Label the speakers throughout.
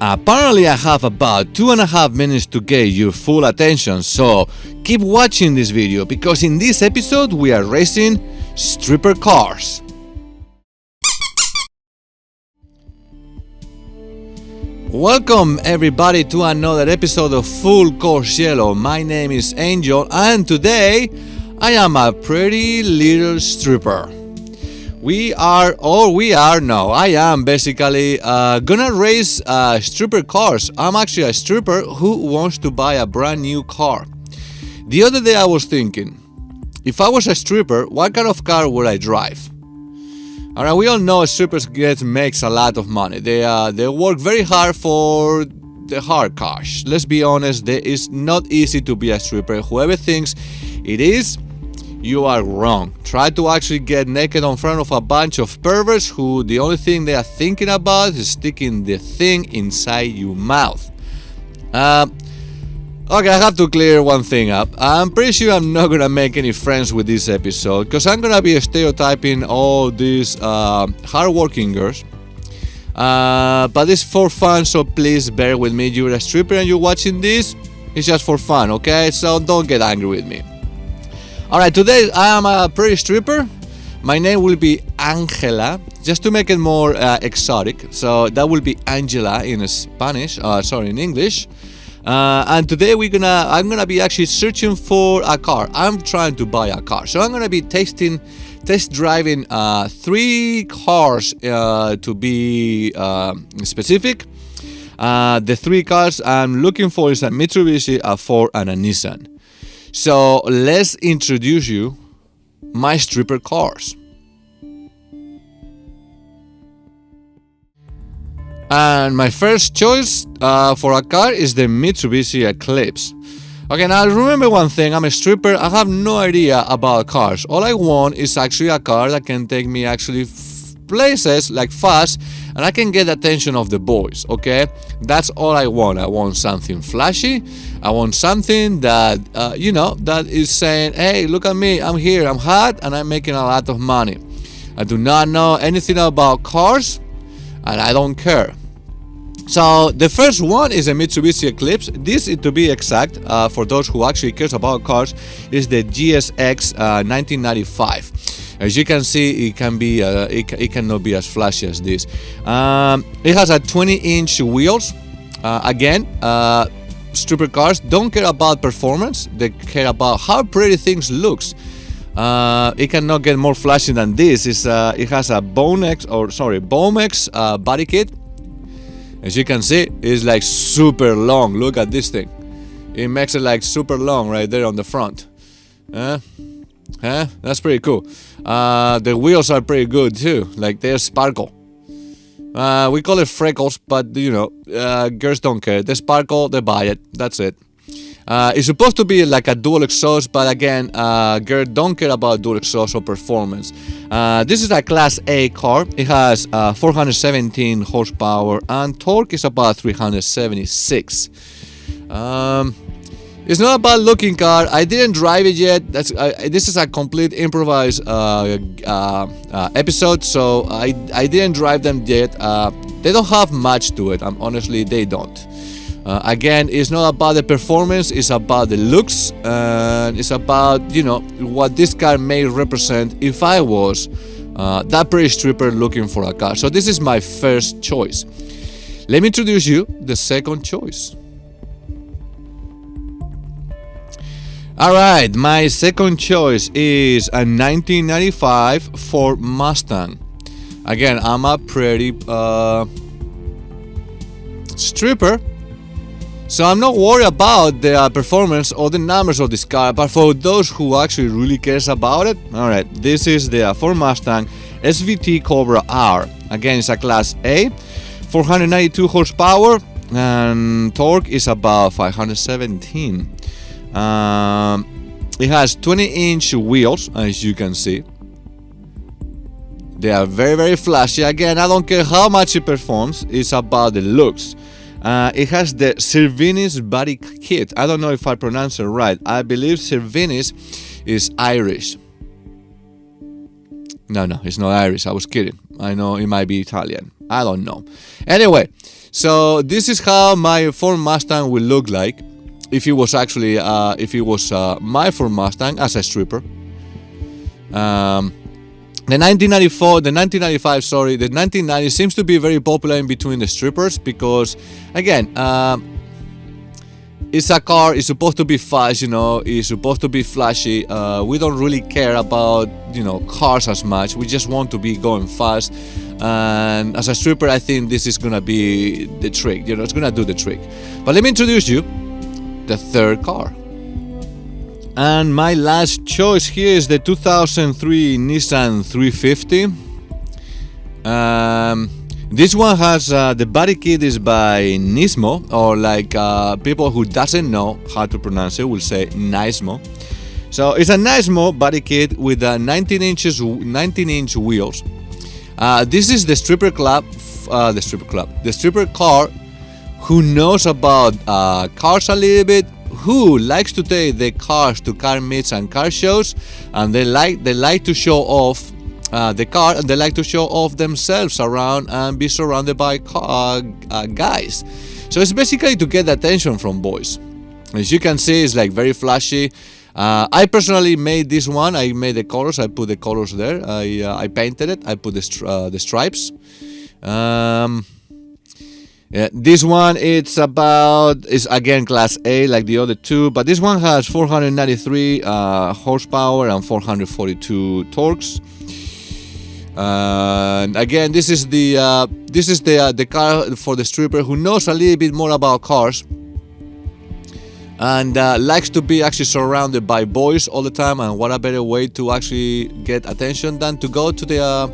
Speaker 1: Apparently I have about 2.5 minutes to get your full attention, so keep watching this video because in this episode we are racing stripper cars. Welcome everybody to another episode of Full Course Yellow. My name is Angel and today I am a pretty little stripper. I am basically gonna race stripper cars. I'm actually a stripper who wants to buy a brand new car. The other day I was thinking, if I was a stripper, what kind of car would I drive? Alright, we all know strippers makes a lot of money. They work very hard for the hard cash. Let's be honest, it's not easy to be a stripper. Whoever thinks it is, you are wrong. Try to actually get naked in front of a bunch of perverts who the only thing they are thinking about is sticking the thing inside your mouth. Okay, I have to clear one thing up. I'm pretty sure I'm not gonna make any friends with this episode because I'm gonna be stereotyping all these hard-working girls. But it's for fun, so please bear with me. You're a stripper and you're watching this, it's just for fun, okay? So don't get angry with me. Alright, today I am a pretty stripper. My name will be Angela, just to make it more exotic. So that will be Angela in Spanish, in English. And today I'm gonna be actually searching for a car. I'm trying to buy a car, so I'm gonna be test driving 3 cars to be specific. The 3 cars I'm looking for is a Mitsubishi, a Ford, and a Nissan. So let's introduce you my stripper cars. And my first choice for a car is the Mitsubishi Eclipse. Okay, now remember one thing, I'm a stripper, I have no idea about cars. All I want is actually a car that can take me actually places like fast and I can get the attention of the boys, okay? That's all I want. I want something flashy. I want something that, that is saying, hey, look at me, I'm here, I'm hot, and I'm making a lot of money. I do not know anything about cars, and I don't care. So the first one is a Mitsubishi Eclipse. This, to be exact, for those who actually cares about cars, is the GSX 1995. As you can see, it cannot be as flashy as this. It has a 20-inch wheels. Again, stripper cars don't care about performance; they care about how pretty things looks. It cannot get more flashy than this. It has a Bomex body kit. As you can see, it's like super long. Look at this thing. It makes it like super long right there on the front. That's pretty cool. The wheels are pretty good too. Like they sparkle. We call it freckles, but girls don't care. They sparkle, they buy it. That's it. It's supposed to be like a dual exhaust, but again, girls don't care about dual exhaust or performance. This is a Class A car. It has 417 horsepower and torque is about 376. It's not a bad looking car. I didn't drive it yet. This is a complete improvised episode, so I didn't drive them yet. They don't have much to it. Honestly, they don't. Again, it's not about the performance, it's about the looks, and it's about, what this car may represent if I was that pretty stripper looking for a car. So this is my first choice. Let me introduce you the second choice. Alright, my second choice is a 1995 Ford Mustang. Again, I'm a pretty stripper, so I'm not worried about the performance or the numbers of this car, but for those who actually really cares about it, alright, this is the Ford Mustang SVT Cobra R. Again, it's a Class A, 492 horsepower, and torque is about 517. It has 20-inch wheels, as you can see. They are very, very flashy. Again, I don't care how much it performs, it's about the looks. It has the Cervinis body kit. I don't know if I pronounce it right. I believe Cervinis is Irish. No, it's not Irish. I was kidding. I know it might be Italian. I don't know. Anyway, So this is how my Ford Mustang will look like if it was actually my Ford Mustang as a stripper. The 1990 seems to be very popular in between the strippers because, again, it's a car. It's supposed to be fast, It's supposed to be flashy. We don't really care about, cars as much. We just want to be going fast. And as a stripper, I think this is gonna be the trick. It's gonna do the trick. But let me introduce you the third car. And my last choice here is the 2003 Nissan 350. This one has the body kit is by Nismo, or like people who doesn't know how to pronounce it will say Nismo. So it's a Nismo body kit with 19-inch wheels. This is the stripper car who knows about cars a little bit, who likes to take the cars to car meets and car shows, and they like to show off the car, and they like to show off themselves around and be surrounded by guys. So it's basically to get attention from boys. As you can see, it's like very flashy. I personally made this one. I made the colors. I put the colors there. I painted it. I put the stripes. Yeah, this one is again class A like the other two, but this one has 493 horsepower and 442 torques. And again, this is the car for the stripper who knows a little bit more about cars and likes to be actually surrounded by boys all the time. And what a better way to actually get attention than to go to the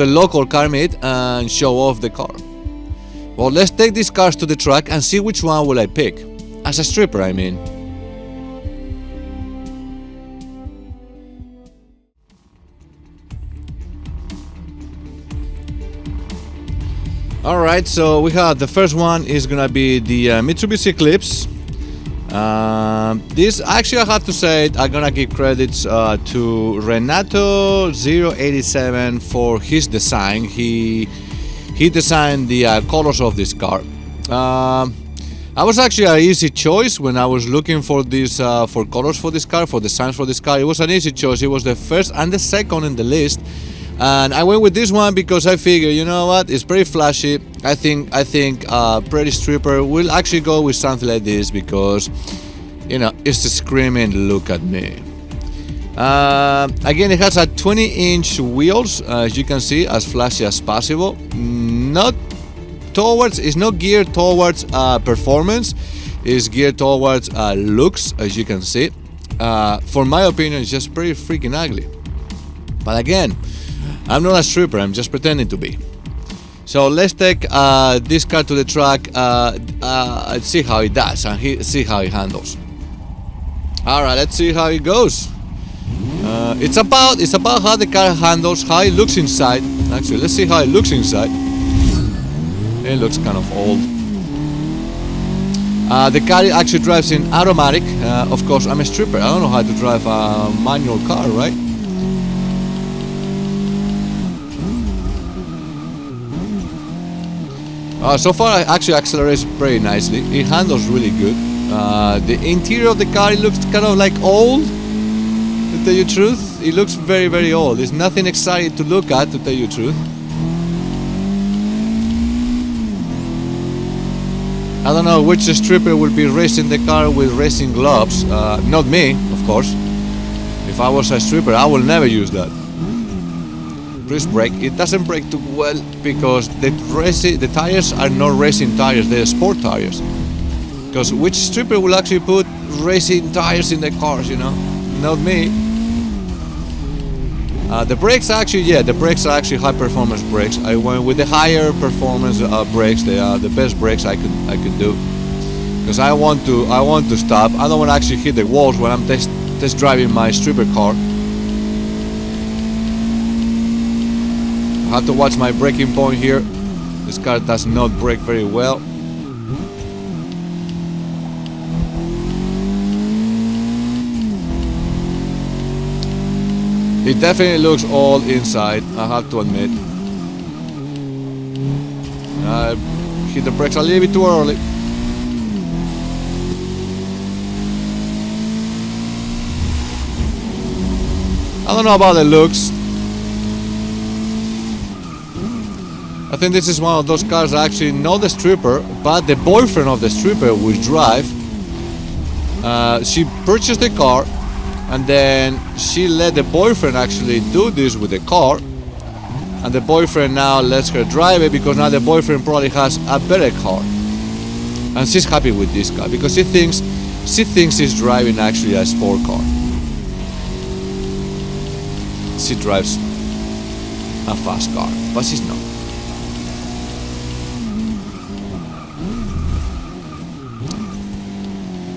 Speaker 1: local car meet and show off the car. Well, let's take these cars to the track and see which one will I pick. As a stripper, I mean. Alright, so we have the first one is gonna be the Mitsubishi Eclipse. This actually, I have to say, I'm gonna give credits to Renato087 for his design. He designed the colors of this car. I was actually an easy choice when I was looking for this for colors for this car, for designs for this car. It was an easy choice. It was the first and the second in the list, and I went with this one because I figured, you know what, it's pretty flashy. I think Pretty Stripper will actually go with something like this because, it's a screaming look at me. Again, it has a 20-inch wheels, as you can see, as flashy as possible. It's not geared towards performance. It's geared towards looks, as you can see. For my opinion, it's just pretty freaking ugly. But again, I'm not a stripper. I'm just pretending to be. So let's take this car to the track and see how it does and see how it handles. All right, let's see how it goes. It's about how the car handles, how it looks inside. Actually, let's see how it looks inside. It looks kind of old. The car actually drives in automatic. Of course, I'm a stripper. I don't know how to drive a manual car, right? So far, it actually accelerates very nicely. It handles really good. The interior of the car, it looks kind of like old. To tell you the truth, it looks very, very old. There's nothing exciting to look at, to tell you the truth. I don't know which stripper will be racing the car with racing gloves. Not me, of course. If I was a stripper, I will never use that. Wrist brake, it doesn't brake too well because the tires are not racing tires, they're sport tires. Because which stripper will actually put racing tires in the cars, Not me. The brakes are actually high performance brakes. I went with the higher performance brakes. They are the best brakes I could do. Because I want to stop. I don't want to actually hit the walls when I'm test driving my stripper car. I have to watch my braking point here. This car does not brake very well. It definitely looks old inside, I have to admit. hit the brakes a little bit too early. I don't know about the looks. I think this is one of those cars that actually not the stripper, but the boyfriend of the stripper will drive. She purchased the car, and then she let the boyfriend actually do this with the car, and the boyfriend now lets her drive it because now the boyfriend probably has a better car, and she's happy with this car because she thinks she's driving actually a sport car. She drives a fast car, but she's not.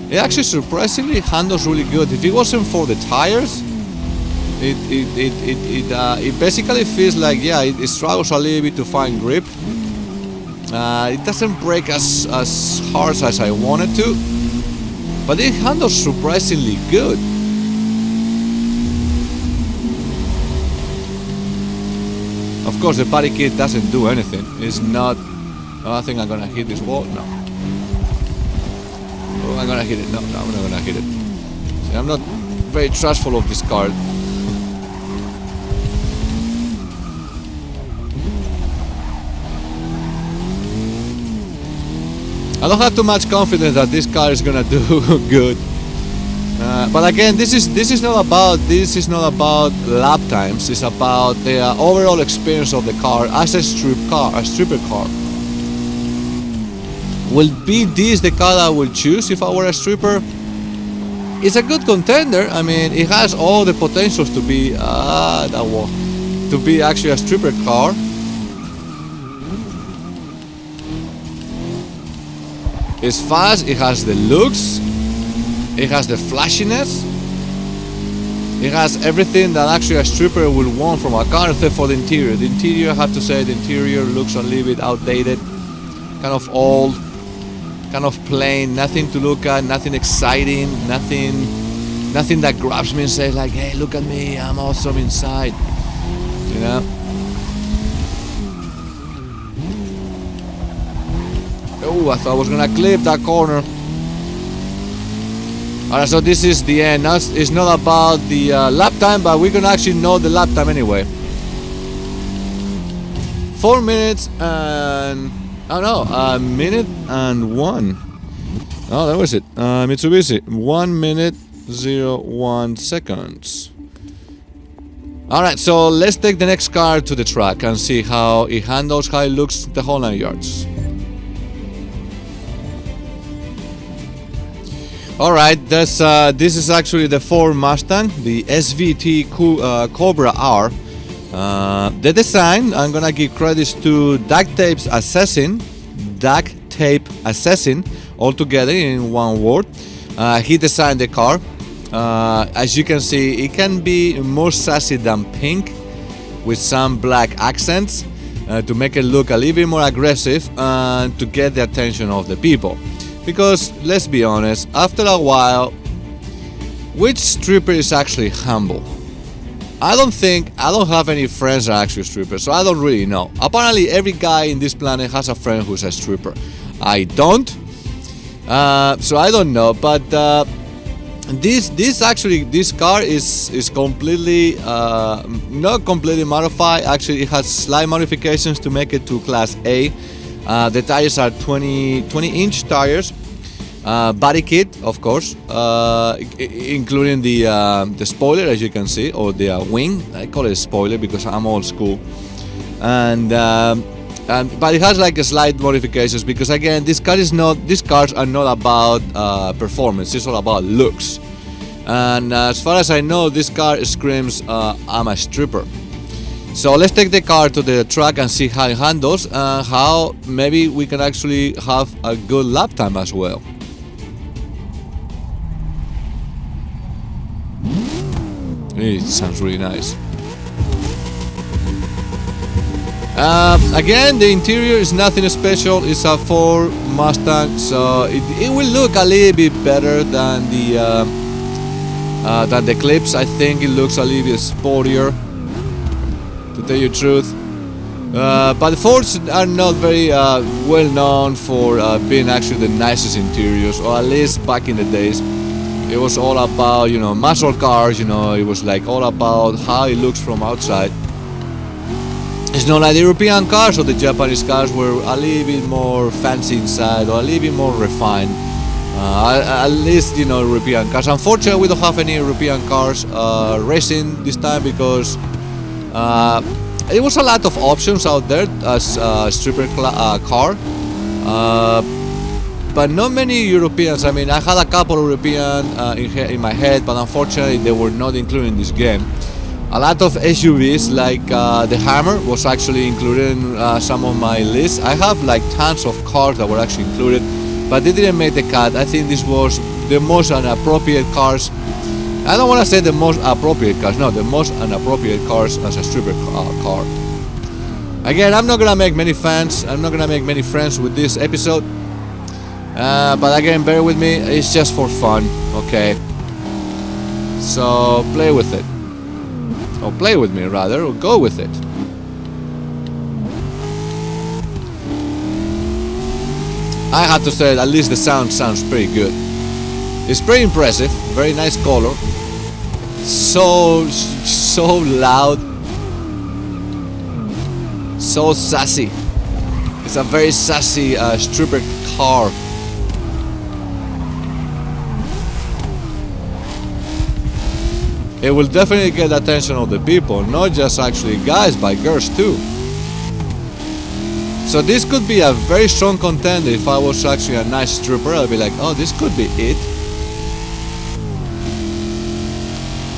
Speaker 1: It actually surprisingly handles really good. If it wasn't for the tires, it basically feels like, yeah, it struggles a little bit to find grip. It doesn't break as hard as I wanted to, but it handles surprisingly good. Of course, the body kit doesn't do anything. It's not. Oh, I think I'm gonna hit this wall. No. Oh, I'm gonna hit it. No, I'm not gonna hit it. See, I'm not very trustful of this car. I don't have too much confidence that this car is gonna do good. But again, this is not about lap times. It's about the overall experience of the car as a stripper car. Will be this the car I will choose if I were a stripper? It's a good contender. I mean, it has all the potentials to be actually a stripper car. It's fast. It has the looks. It has the flashiness. It has everything that actually a stripper will want from a car, except for the interior. The interior, I have to say, the interior looks a little bit outdated, kind of old, kind of plain, nothing to look at, nothing exciting, nothing that grabs me and says like, hey, look at me, I'm awesome inside, you know? Oh, I thought I was gonna clip that corner. Alright, so this is the end. Now it's not about the lap time, but we're gonna actually know the lap time anyway. 4 minutes and... oh no, a minute and 1. Oh, that was it. Mitsubishi, 1 minute 01 seconds. Alright, so let's take the next car to the track and see how it handles, how it looks, the whole 9 yards. Alright, this is actually the Ford Mustang, the SVT Cobra R. The design, I'm gonna give credits to Duct Tape Assassin, all together in one word. He designed the car. As you can see, it can be more sassy than pink, with some black accents to make it look a little bit more aggressive and to get the attention of the people. Because, let's be honest, after a while, which stripper is actually humble? I don't have any friends that are actually strippers, so I don't really know. Apparently, every guy in this planet has a friend who's a stripper. I don't, so I don't know. But this car is completely not completely modified. Actually, it has slight modifications to make it to Class A. The tires are 20-inch tires, body kit, of course, including the spoiler, as you can see, or the wing. I call it a spoiler because I'm old school, but it has like a slight modifications because again, these cars are not about performance. It's all about looks, and as far as I know, this car screams I'm a stripper. So let's take the car to the track and see how it handles and how maybe we can actually have a good lap time as well. It sounds really nice. Again, the interior is nothing special. It's a Ford Mustang, so it will look a little bit better than the Clips. I think it looks a little bit sportier, to tell you the truth. But the Fords are not very well known for being actually the nicest interiors, or at least back in the days. It was all about, you know, muscle cars, you know, it was like all about how it looks from outside. It's not like the European cars or the Japanese cars were a little bit more fancy inside or a little bit more refined. At least, you know, European cars. Unfortunately, we don't have any European cars racing this time because there was a lot of options out there as a stripper car. But not many Europeans. I mean, I had a couple of European in my head, but unfortunately they were not included in this game. A lot of SUVs like the Hammer was actually included in some of my lists. I have like tons of cars that were actually included, but they didn't make the cut. I think this was the most inappropriate cars. I don't want to say the most appropriate cars, no, the most inappropriate cars as a stripper car. Again, I'm not gonna make many fans, I'm not gonna make many friends with this episode. But again, bear with me, it's just for fun, okay? So play with it. Or play with me rather, or go with it. I have to say, at least the sound sounds pretty good. It's pretty impressive, very nice color. So loud. So sassy. It's a very sassy stripper car. It will definitely get the attention of the people, not just actually guys, but girls too. So this could be a very strong contender. If I was actually a nice stripper, I'd be like, oh, this could be it.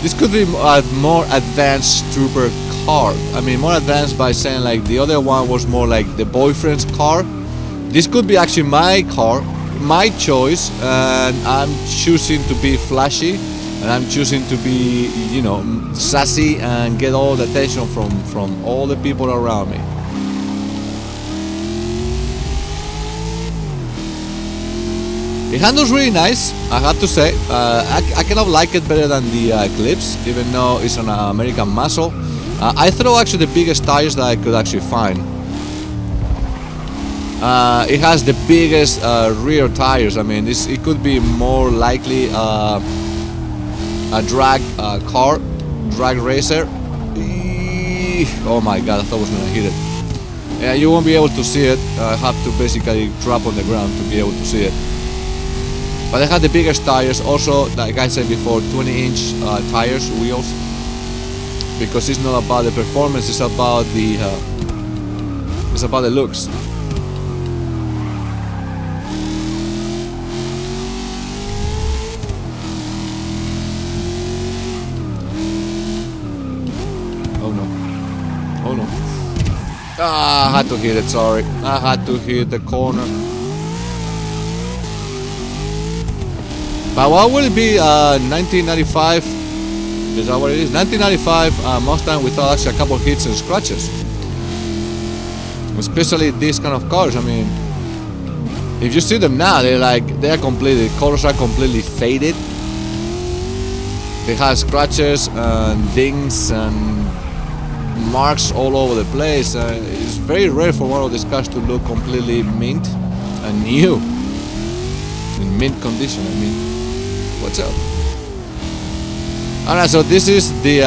Speaker 1: This could be a more advanced stripper car. I mean, more advanced by saying like the other one was more like the boyfriend's car. This could be actually my car, my choice, and I'm choosing to be flashy. And I'm choosing to be, you know, sassy and get all the attention from all the people around me. It handles really nice, I have to say. I kind of like it better than the Eclipse, even though it's an American muscle. I throw actually the biggest tires that I could actually find. It has the biggest rear tires. I mean, it could be more likely a drag car, drag racer. Oh my god, I thought I was gonna hit it. Yeah, you won't be able to see it. I have to basically drop on the ground to be able to see it. But I had the biggest tires. Also, like I said before, 20-inch tires, wheels. Because it's not about the performance, it's about the looks. Oh no. I had to hit it, sorry. I had to hit the corner. But what will it be, 1995? Is that what it is? 1995 Mustang without actually a couple of hits and scratches. Especially these kind of cars, I mean, if you see them now, the colors are completely faded. They have scratches and dings and marks all over the place. It's very rare for one of these cars to look completely mint and new, in mint condition. I mean, what's up? Alright, so this is the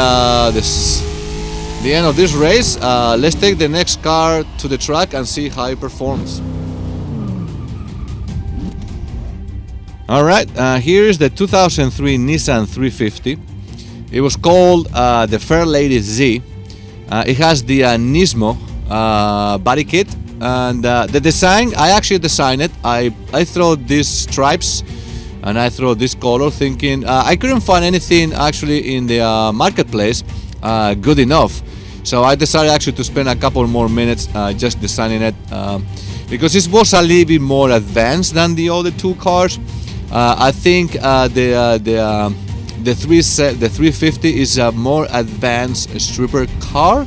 Speaker 1: end of this race. Let's take the next car to the track and see how it performs. Alright, here is the 2003 Nissan 350. It was called the Fair Lady Z. It has the Nismo body kit, and the design, I actually designed it. I throw these stripes and I throw this color, thinking I couldn't find anything actually in the marketplace good enough. So I decided actually to spend a couple more minutes just designing it, because it was a little bit more advanced than the other two cars. I think the 350 is a more advanced stripper car.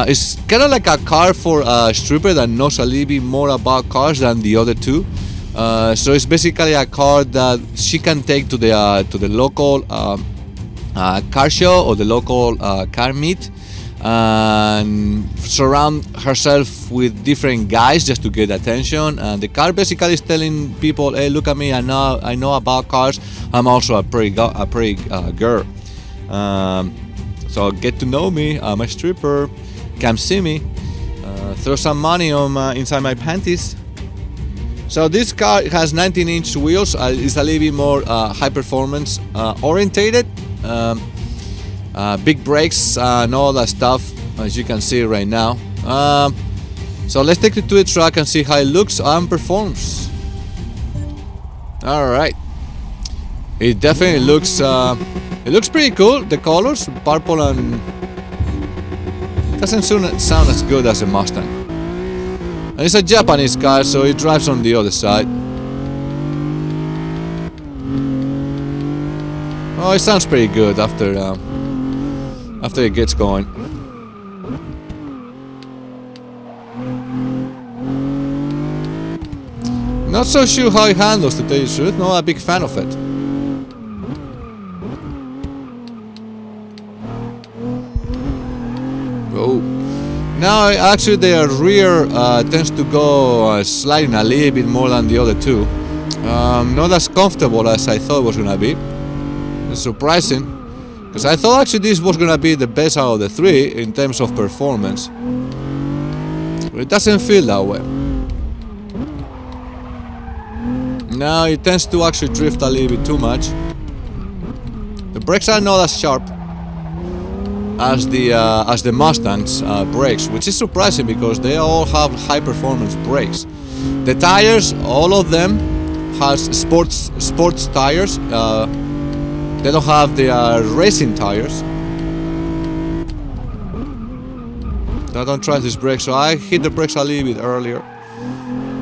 Speaker 1: It's kind of like a car for a stripper that knows a little bit more about cars than the other two. So it's basically a car that she can take to the local car show or the local car meet, and surround herself with different guys just to get attention. And the car basically is telling people, hey, look at me, I know about cars, I'm also a pretty girl. So get to know me, I'm a stripper, come see me, throw some money on inside my panties. So this car has 19-inch wheels. It's a little bit more high performance orientated. Big brakes and all that stuff, as you can see right now. So let's take it to the track and see how it looks and performs. Alright. It definitely looks pretty cool. The colors, purple and... doesn't sound as good as a Mustang. And it's a Japanese car, so it drives on the other side. Oh, it sounds pretty good after it gets going. Not so sure how it handles, to tell you the truth. Not a big fan of it. Oh. Now, actually, their rear tends to go sliding a little bit more than the other two. Not as comfortable as I thought it was gonna be. It's surprising, because I thought actually this was gonna be the best out of the three in terms of performance. But it doesn't feel that way. Now it tends to actually drift a little bit too much. The brakes are not as sharp as the Mustang's brakes, which is surprising because they all have high performance brakes. The tires, all of them has sports tires. They don't have the racing tires. I don't trust this brake, so I hit the brakes a little bit earlier.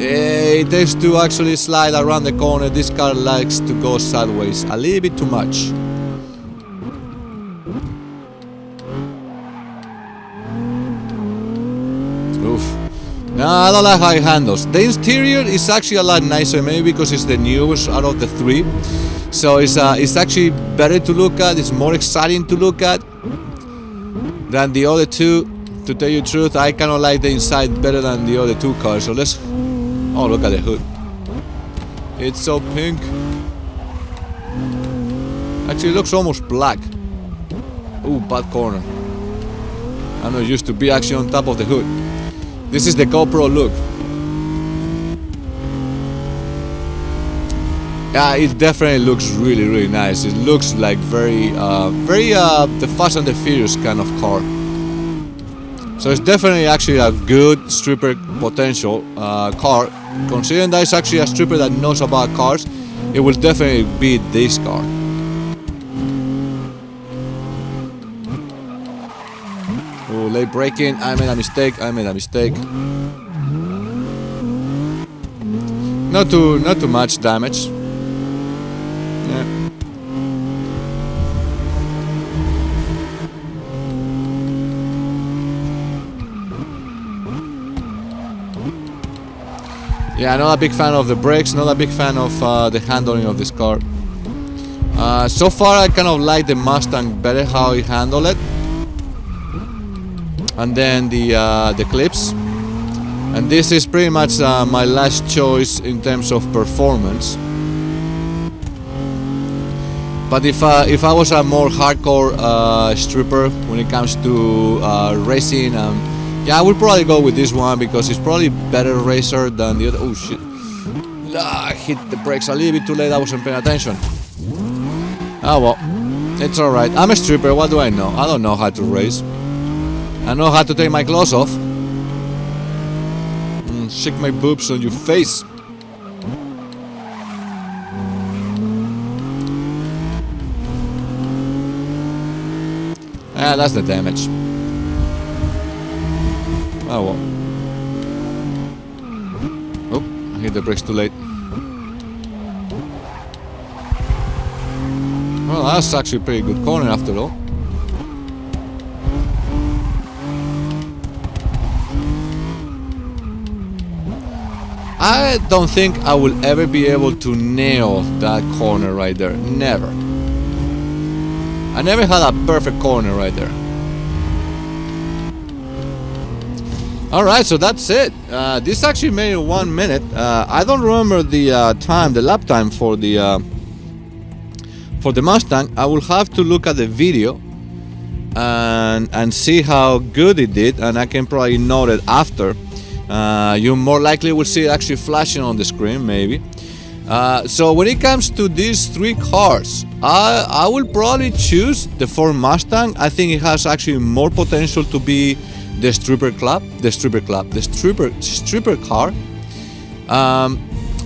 Speaker 1: It takes to actually slide around the corner. This car likes to go sideways a little bit too much. Oof. No, I don't like how it handles. The interior is actually a lot nicer, maybe because it's the newest out of the three. So it's actually better to look at. It's more exciting to look at than the other two. To tell you the truth, I kind of like the inside better than the other two cars. So let's... oh, look at the hood. It's so pink. Actually, it looks almost black. Ooh, bad corner. I'm not used to be actually on top of the hood. This is the GoPro look. Yeah, it definitely looks really, really nice. It looks like very the Fast and the Furious kind of car. So it's definitely actually a good stripper potential car. Considering that it's actually a stripper that knows about cars, it will definitely beat this car. Oh, late braking. I made a mistake. Not too much damage. Yeah. Yeah, not a big fan of the brakes, not a big fan of the handling of this car. So far I kind of like the Mustang better, how it handled it. And then the clips. And this is pretty much my last choice in terms of performance. But if I was a more hardcore stripper when it comes to racing, yeah, I would probably go with this one because it's probably better racer than the other. Oh shit! I hit the brakes a little bit too late. I wasn't paying attention. Oh well, it's all right. I'm a stripper. What do I know? I don't know how to race. I know how to take my clothes off. Shake my boobs on your face. Ah, that's the damage. Oh well. Oh, I hit the brakes too late. Well, that's actually a pretty good corner after all. I don't think I will ever be able to nail that corner right there. Never. I never had a perfect corner right there. Alright, so that's it. This actually made 1 minute. I don't remember the time, the lap time for the Mustang. I will have to look at the video and see how good it did, and I can probably note it after. You more likely will see it actually flashing on the screen, maybe. So when it comes to these three cars, I will probably choose the Ford Mustang. I think it has actually more potential to be the stripper car.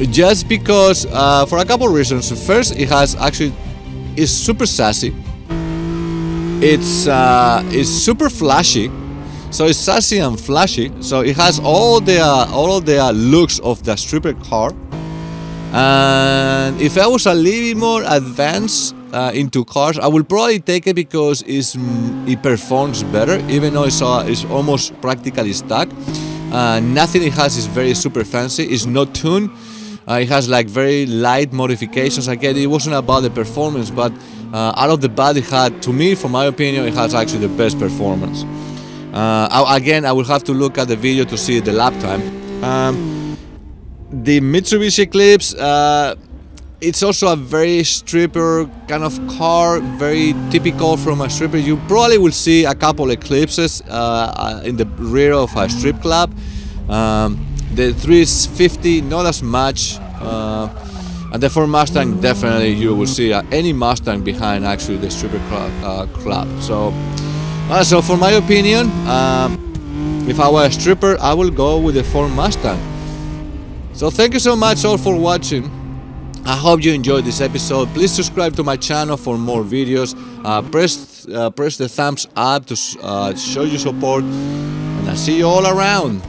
Speaker 1: Just because for a couple of reasons. First, it's super sassy. It's super flashy. So it's sassy and flashy. So it has all the looks of the stripper car. And if I was a little bit more advanced into cars, I will probably take it because it performs better, even though it's almost practically stuck. Nothing it has is very super fancy. It's not tuned. It has like very light modifications. Again, it wasn't about the performance, but out of the bat, it had, to me, from my opinion, it has actually the best performance. Again, I will have to look at the video to see the lap time. The Mitsubishi Eclipse, it's also a very stripper kind of car, very typical from a stripper. You probably will see a couple Eclipses in the rear of a strip club. The 350, not as much. And the Ford Mustang, definitely you will see any Mustang behind actually the stripper club. So for my opinion, if I were a stripper, I will go with the Ford Mustang. So thank you so much all for watching. I hope you enjoyed this episode. Please subscribe to my channel for more videos. Press the thumbs up to show your support, and I'll see you all around.